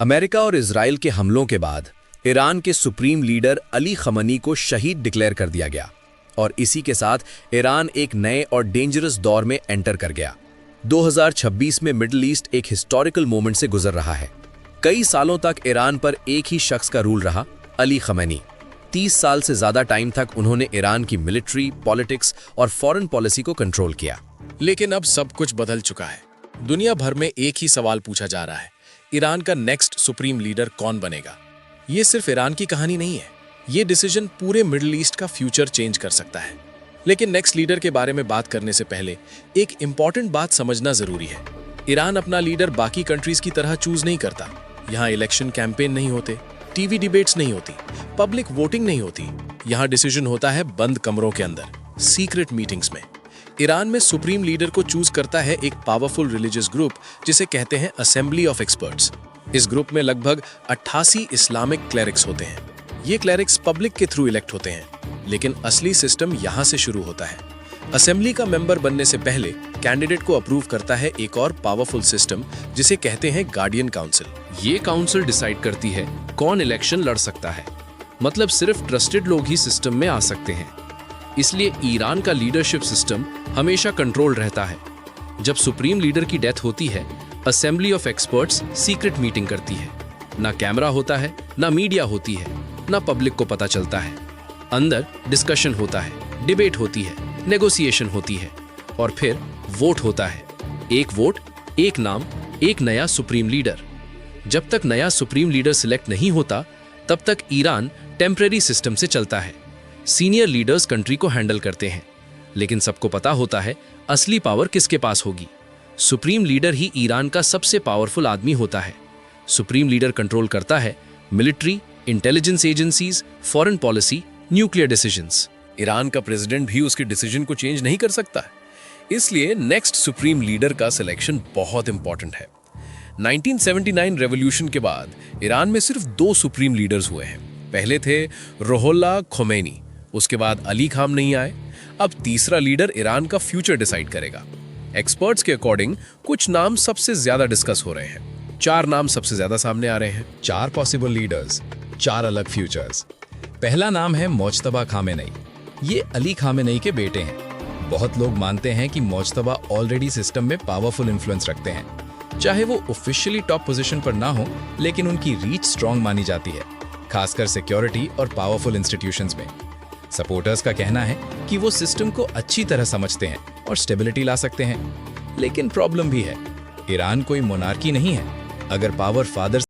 America और Israel के हमलों के बाद ईरान के सुप्रीम लीडर अली खमनी को शहीद डिक्लेयर कर दिया गया और इसी के साथ ईरान एक नए और डेंजरस दौर में एंटर कर गया। 2026 में मिडिल ईस्ट एक हिस्टोरिकल मोमेंट से गुजर रहा है। कई सालों तक ईरान पर एक ही शख्स का रूल रहा, अली खमनी। 30 साल से ज्यादा टाइम तक उन्होंने ईरान की मिलिट्री, पॉलिटिक्स और फॉरेन पॉलिसी को कंट्रोल किया। लेकिन अब सब कुछ बदल चुका है। दुनिया भर में एक ही सवाल पूछा जा रहा है, ईरान का नेक्स्ट सुप्रीम लीडर कौन बनेगा? ये सिर्फ ईरान की कहानी नहीं है, ये डिसीजन पूरे मिडिल ईस्ट का फ्यूचर चेंज कर सकता है। लेकिन नेक्स्ट लीडर के बारे में बात करने से पहले एक इंपॉर्टेंट बात समझना जरूरी है। ईरान अपना लीडर बाकी कंट्रीज की तरह चूज नहीं करता। यहाँ इलेक्शन कैंपेन नहीं होते, टीवी डिबेट्स नहीं होती, पब्लिक वोटिंग नहीं होती। यहाँ डिसीजन होता है बंद कमरों के अंदर, सीक्रेट मीटिंग्स में। ईरान में सुप्रीम लीडर को चूज करता है एक पावरफुल रिलीजियस ग्रुप जिसे कहते हैं असेंबली ऑफ एक्सपर्ट्स। इस ग्रुप में लगभग 88 इस्लामिक क्लेरिक्स होते हैं। ये क्लेरिक्स पब्लिक के थ्रू इलेक्ट होते हैं, लेकिन असली सिस्टम यहाँ से शुरू होता है। असेंबली का मेंबर बनने से पहले कैंडिडेट को अप्रूव करता है एक और पावरफुल सिस्टम जिसे कहते हैं गार्डियन काउंसिल। ये काउंसिल डिसाइड करती है कौन इलेक्शन लड़ सकता है, मतलब सिर्फ ट्रस्टेड लोग ही सिस्टम में आ सकते हैं। इसलिए ईरान का लीडरशिप सिस्टम हमेशा कंट्रोल रहता है। जब सुप्रीम लीडर की डेथ होती है, assembly of experts secret meeting करती है। ना कैमरा होता है, ना मीडिया होती है, ना पब्लिक को पता चलता है। अंदर डिस्कशन होता है, डिबेट होती है, नेगोशिएशन होती है और फिर वोट होता है। एक वोट, एक नाम, एक नया सुप्रीम लीडर। जब तक नया सुप्रीम लीडर सिलेक्ट नहीं होता, तब तक ईरान टेम्परेरी सिस्टम से चलता है। सीनियर लीडर्स कंट्री को हैंडल करते हैं, लेकिन सबको पता होता है असली पावर किसके पास होगी। सुप्रीम लीडर ही ईरान का सबसे पावरफुल आदमी होता है। सुप्रीम लीडर कंट्रोल करता है military, intelligence agencies, foreign policy, nuclear decisions. Iran का प्रेसिडेंट भी उसके डिसीजन को चेंज नहीं कर सकता है। इसलिए नेक्स्ट सुप्रीम लीडर का सिलेक्शन बहुत इंपॉर्टेंट है। 1979 रेवोल्यूशन के बाद ईरान में सिर्फ 2 सुप्रीम लीडर्स हुए हैं। पहले थे रुहुल्लाह खोमैनी, उसके बाद अली खामनेई आए। अब तीसरा लीडर ईरान का फ्यूचर डिसाइड करेगा। एक्सपर्ट्स के अकॉर्डिंग कुछ नाम सबसे ज्यादा डिस्कस हो रहे हैं। 4 नाम सबसे ज्यादा सामने आ रहे हैं। 4 पॉसिबल लीडर्स, 4 अलग फ्यूचर्स। पहला नाम है मुज्तबा खामेनेई। ये अली खामेनेई के बेटे हैं। बहुत लोग मानते हैं कि मुज्तबा ऑलरेडी सिस्टम में पावरफुल इन्फ्लुएंस रखते हैं। चाहे वो ऑफिशियली टॉप पोजीशन पर ना हो, लेकिन उनकी रीच स्ट्रांग मानी जाती है, खासकर सिक्योरिटी और पावरफुल इंस्टीट्यूशंस में। सपोर्टर्स का कहना है कि वो सिस्टम को अच्छी तरह समझते हैं और स्टेबिलिटी ला सकते हैं। लेकिन प्रॉब्लम भी है, ईरान कोई मोनार्की नहीं है। अगर पावर फादर